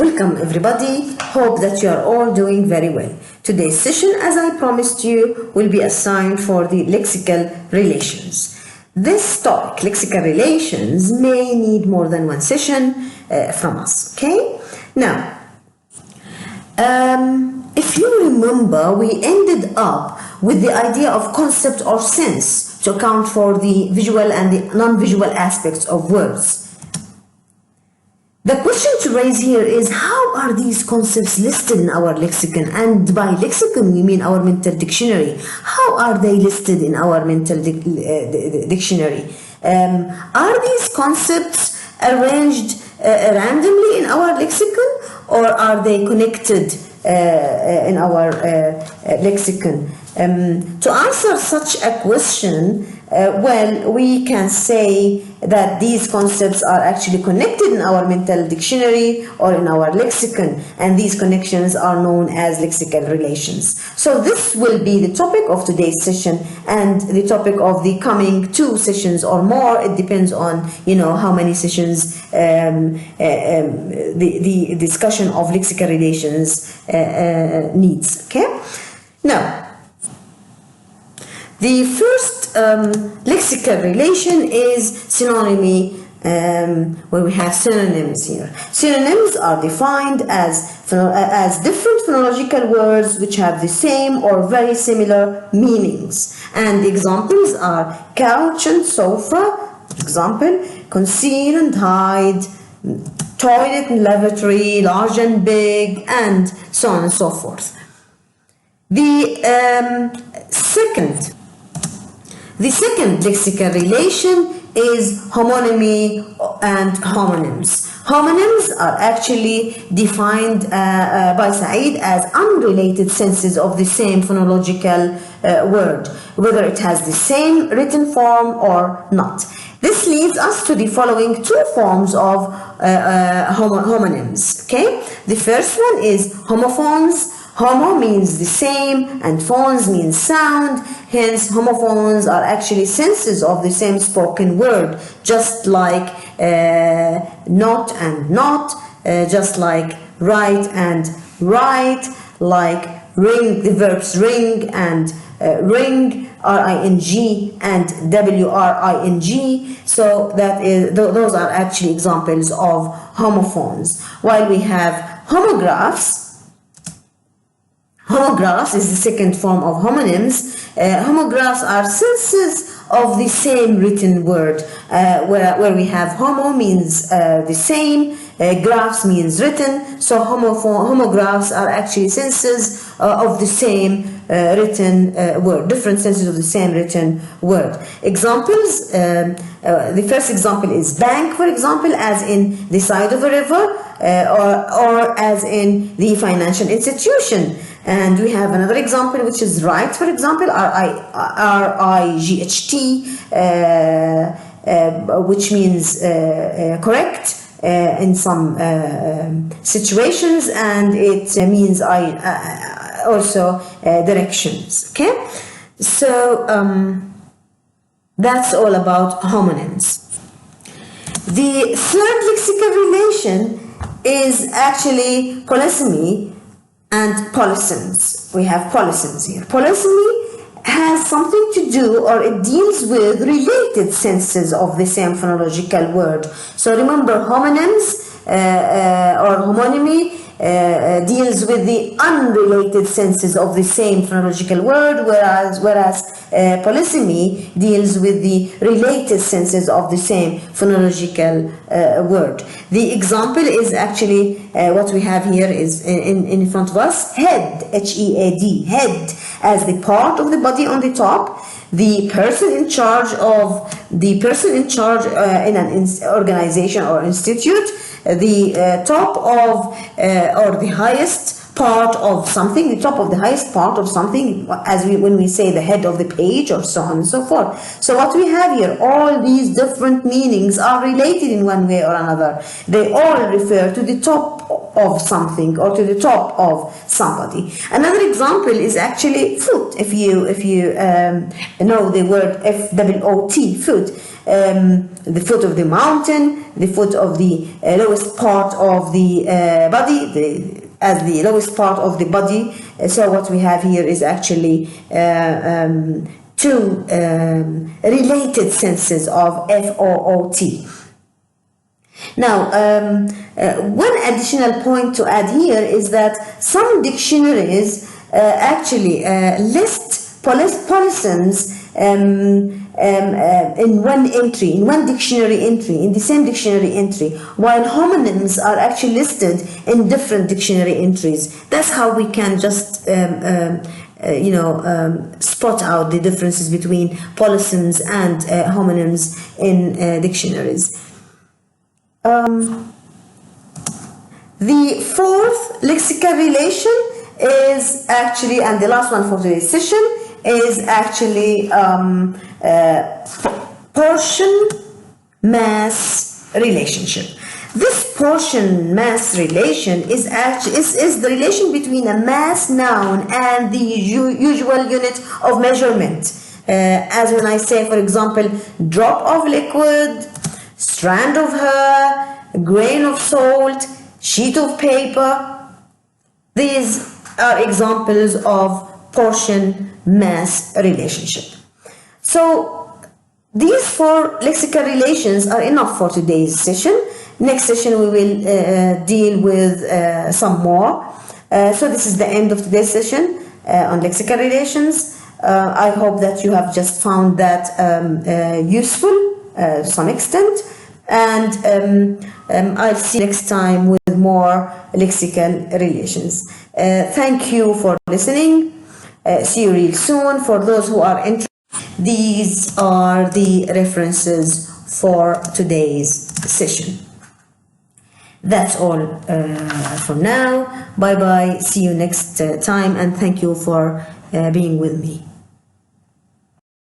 Welcome everybody, hope that you are all doing very well. Today's session, as I promised you, will be assigned for the lexical relations. This topic, lexical relations, may need more than one session from us, okay? Now, if you remember, we ended up with the idea of concept or sense to account for the visual and the non-visual aspects of words. The question to raise here is, how are these concepts listed in our lexicon? And by lexicon, we mean our mental dictionary. How are they listed in our mental dictionary? Are these concepts arranged randomly in our lexicon, or are they connected in our lexicon? To answer such a question, well, we can say that these concepts are actually connected in our mental dictionary or in our lexicon, and these connections are known as lexical relations. So this will be the topic of today's session and the topic of the coming 2 sessions or more. It depends on, how many sessions the discussion of lexical relations needs. Okay? Now, the first lexical relation is synonymy, where we have synonyms here. Synonyms are defined as different phonological words which have the same or very similar meanings. And the examples are couch and sofa, for example, conceal and hide, toilet and lavatory, large and big, and so on and so forth. The second lexical relation is homonymy and homonyms. Homonyms are actually defined by Said as unrelated senses of the same phonological word, whether it has the same written form or not. This leads us to the following 2 forms of homonyms. Okay? The first one is homophones. Homo means the same and phones means sound, hence homophones are actually senses of the same spoken word, just like not and not, just like right and right, like ring, the verbs ring and ring, ring and wring, so those are actually examples of homophones. While we have homographs, homographs is the second form of homonyms. Homographs are senses of the same written word, where we have homo means the same, graphs means written, so homographs are actually senses of the same written word, different senses of the same written word. Examples, the first example is bank, for example, as in the side of a river, or as in the financial institution. And we have another example, which is right, for example, R-I-G-H-T, which means correct in some situations, and it means also directions. Okay? So that's all about homonyms. The third lexical relation is actually polysemy and polysems. We have polysems here. Polysemy has something to do, or it deals with related senses of the same phonological word. So remember, homonyms or homonymy deals with the unrelated senses of the same phonological word, whereas polysemy deals with the related senses of the same phonological word. The example is actually what we have here is in front of us, head, H-E-A-D, head, as the part of the body on the top. The person in charge in an organization or institute, the top of or the highest part of something, the top of the highest part of something, as when we say the head of the page, or so on and so forth. So what we have here, all these different meanings are related in one way or another. They all refer to the top of something or to the top of somebody. Another example is actually foot. If you know the word FOOT, foot. The foot of the mountain, the foot of the lowest part of the body, as the lowest part of the body. So what we have here is actually two related senses of FOOT. Now, one additional point to add here is that some dictionaries actually list polysems in one entry, in one dictionary entry, in the same dictionary entry, while homonyms are actually listed in different dictionary entries. That's how we can just spot out the differences between polysems and homonyms in dictionaries. The fourth lexical relation is actually, and the last one for today's session, is actually portion mass relationship. This portion mass relation is actually is the relation between a mass noun and the usual unit of measurement. As when I say, for example, drop of liquid, strand of hair, grain of salt, sheet of paper. These are examples of portion mass relationship. So these four lexical relations are enough for today's session. Next session we will deal with some more. So this is the end of today's session on lexical relations. I hope that you have just found that useful to some extent, and I'll see you next time with more lexical relations. Thank you for listening. See you real soon. For those who are interested, these are the references for today's session. That's all for now. Bye bye. See you next time, and thank you for being with me.